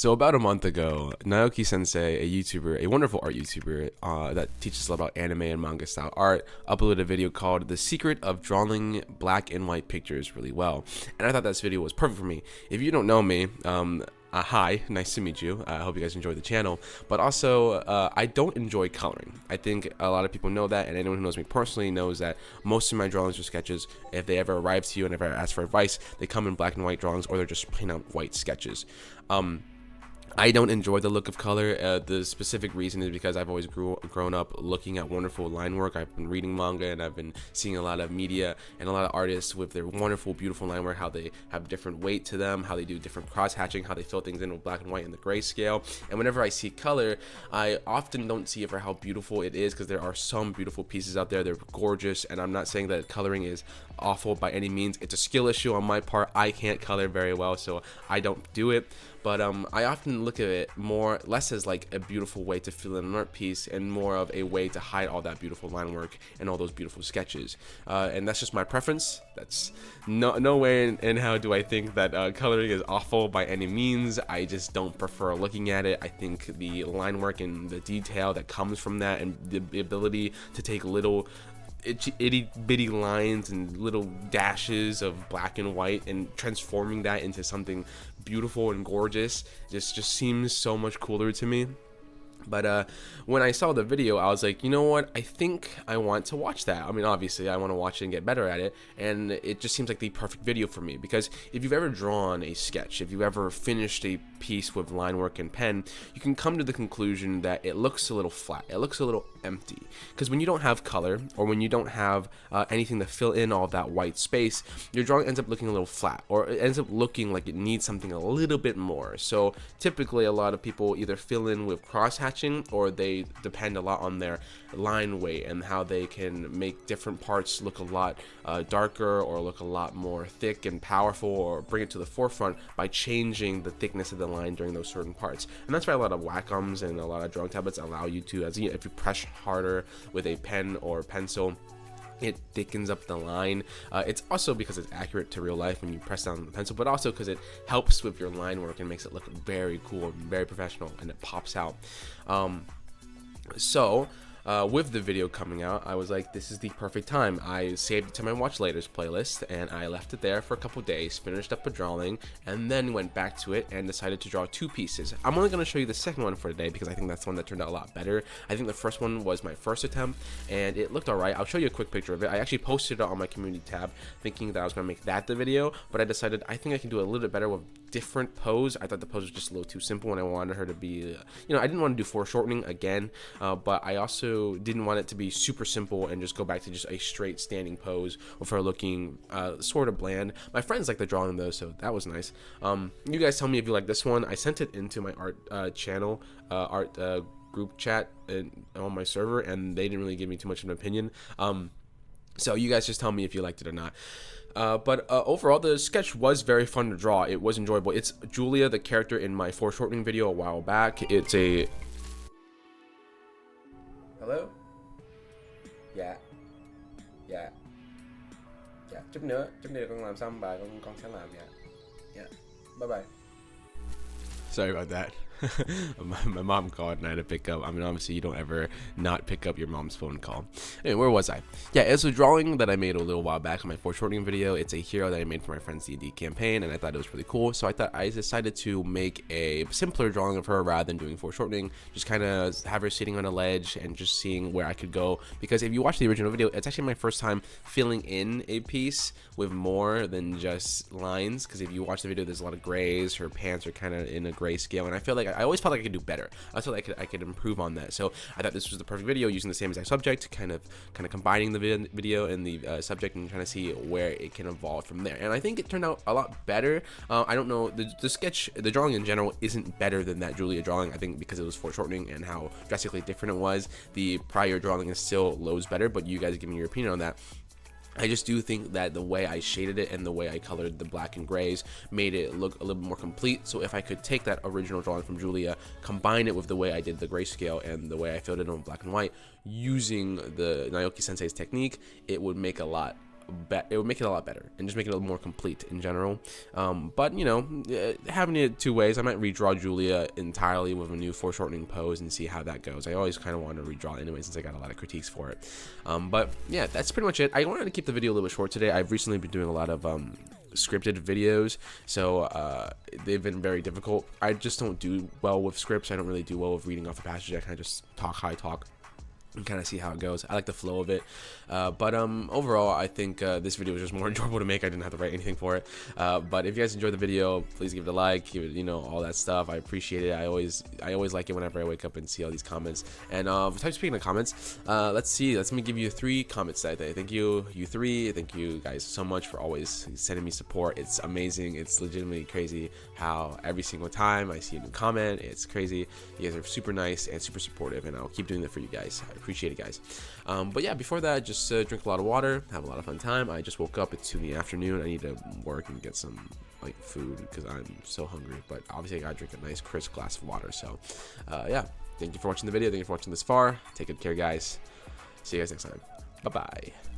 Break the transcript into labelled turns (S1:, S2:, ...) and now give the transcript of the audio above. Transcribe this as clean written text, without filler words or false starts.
S1: So about a month ago, Naoki Sensei, a YouTuber, a wonderful art YouTuber that teaches a lot about anime and manga style art, uploaded a video called "The Secret of Drawing Black and White Pictures Really Well," and I thought this video was perfect for me. If you don't know me, hi, nice to meet you. I hope you guys enjoy the channel. But also, I don't enjoy coloring. I think a lot of people know that, and anyone who knows me personally knows that most of my drawings or sketches, if they ever arrive to you and if I ask for advice, they come in black and white drawings or they're just plain out white sketches. I don't enjoy the look of color. The specific reason is because I've always grown up looking at wonderful line work. I've been reading manga and I've been seeing a lot of media and a lot of artists with their wonderful, beautiful line work, how they have different weight to them, how they do different cross hatching, how they fill things in with black and white and the grayscale. And whenever I see color, I often don't see it for how beautiful it is, because there are some beautiful pieces out there. They're gorgeous, and I'm not saying that coloring is awful by any means. It's a skill issue on my part. I can't color very well, so I don't do it. But I often look at it less as like a beautiful way to fill in an art piece and more of a way to hide all that beautiful line work and all those beautiful sketches. And that's just my preference. That's no way in how do I think that coloring is awful by any means. I just don't prefer looking at it. I think the line work and the detail that comes from that, and the ability to take little itty bitty lines and little dashes of black and white and transforming that into something beautiful and gorgeous just seems so much cooler to me. But when I saw the video, I was like, you know what? I think I want to watch that. I mean, obviously, I want to watch it and get better at it. And it just seems like the perfect video for me. Because if you've ever drawn a sketch, if you've ever finished a piece with line work and pen, you can come to the conclusion that it looks a little flat. It looks a little empty. Because when you don't have color, or when you don't have anything to fill in all of that white space, your drawing ends up looking a little flat. Or it ends up looking like it needs something a little bit more. So typically, a lot of people either fill in with crosshatching, or they depend a lot on their line weight and how they can make different parts look a lot darker or look a lot more thick and powerful, or bring it to the forefront by changing the thickness of the line during those certain parts. And that's why a lot of Wacom and a lot of drawing tablets allow you to, if you press harder with a pen or pencil, it thickens up the line. It's also because it's accurate to real life when you press down on the pencil, but also because it helps with your line work and makes it look very cool and very professional, and it pops out. With the video coming out, I was like, this is the perfect time. I saved it to my watch laters playlist, and I left it there for a couple days, finished up a drawing, and then went back to it and decided to draw two pieces. I'm only going to show you the second one for today because I think that's the one that turned out a lot better. I think the first one was my first attempt, and it looked alright. I'll show you a quick picture of it. I actually posted it on my community tab thinking that I was going to make that the video, but I decided I think I can do a little bit better with different pose. I thought the pose was just a little too simple, and I wanted her to be, I didn't want to do foreshortening again, but I also didn't want it to be super simple and just go back to just a straight standing pose with her looking sort of bland. My friends like the drawing though, so that was nice. You guys tell me if you like this one. I sent it into my art channel, group chat on my server, and they didn't really give me too much of an opinion. So you guys just tell me if you liked it or not. But overall, the sketch was very fun to draw. It was enjoyable. It's Julia, the character in my foreshortening video a while back. It's a... Hello? Dạ. Dạ. Dạ, chút nữa con làm xong bài con sẽ làm dạ. Dạ. Bye bye. Sorry about that. my mom called and I had to pick up. I mean, obviously you don't ever not pick up your mom's phone call. Anyway, where was I? Yeah, it's a drawing that I made a little while back in my foreshortening video. It's a hero that I made for my friend's D&D campaign, and I thought it was really cool. So I decided to make a simpler drawing of her rather than doing foreshortening. Just kind of have her sitting on a ledge and just seeing where I could go. Because if you watch the original video, it's actually my first time filling in a piece with more than just lines. Because if you watch the video, there's a lot of grays. Her pants are kind of in a gray scale, and I feel like I always felt like I could do better. I felt like I could improve on that. So I thought this was the perfect video, using the same exact subject, kind of combining the video and the subject, and trying to see where it can evolve from there. And I think it turned out a lot better. I don't know, the drawing in general isn't better than that Julia drawing. I think because it was foreshortening and how drastically different it was, the prior drawing is still loads better. But you guys give me your opinion on that. I just do think that the way I shaded it and the way I colored the black and grays made it look a little bit more complete. So if I could take that original drawing from Julia, combine it with the way I did the grayscale and the way I filled it in black and white, using the Naoki Sensei's technique, it would make a lot it would make it a lot better and just make it a little more complete in general. But you know, having it two ways, I might redraw Julia entirely with a new foreshortening pose and see how that goes. I always kind of want to redraw it anyway, since I got a lot of critiques for it. But yeah, that's pretty much it. I wanted to keep the video a little bit short today. I've recently been doing a lot of scripted videos, so they've been very difficult. I just don't do well with scripts. I don't really do well with reading off a passage. I kind of just talk and kind of see how it goes. I like the flow of it, but overall I think this video was just more enjoyable to make. I didn't have to write anything for it, but if you guys enjoyed the video, please give it a like, give it, you know, all that stuff. I appreciate it. I always like it whenever I wake up and see all these comments. And speaking of comments, let me give you 3 comments today. Thank you three. Thank you guys so much for always sending me support. It's amazing. It's legitimately crazy how every single time I see a new comment, it's crazy. You guys are super nice and super supportive, and I'll keep doing that for you guys. I appreciate it, guys. But yeah, before that, just drink a lot of water, have a lot of fun time. I just woke up. It's 2 in the afternoon. I need to work and get some like food because I'm so hungry, but obviously I gotta drink a nice crisp glass of water. So yeah, thank you for watching the video. Thank you for watching this far. Take good care, guys. See you guys next time. Bye bye.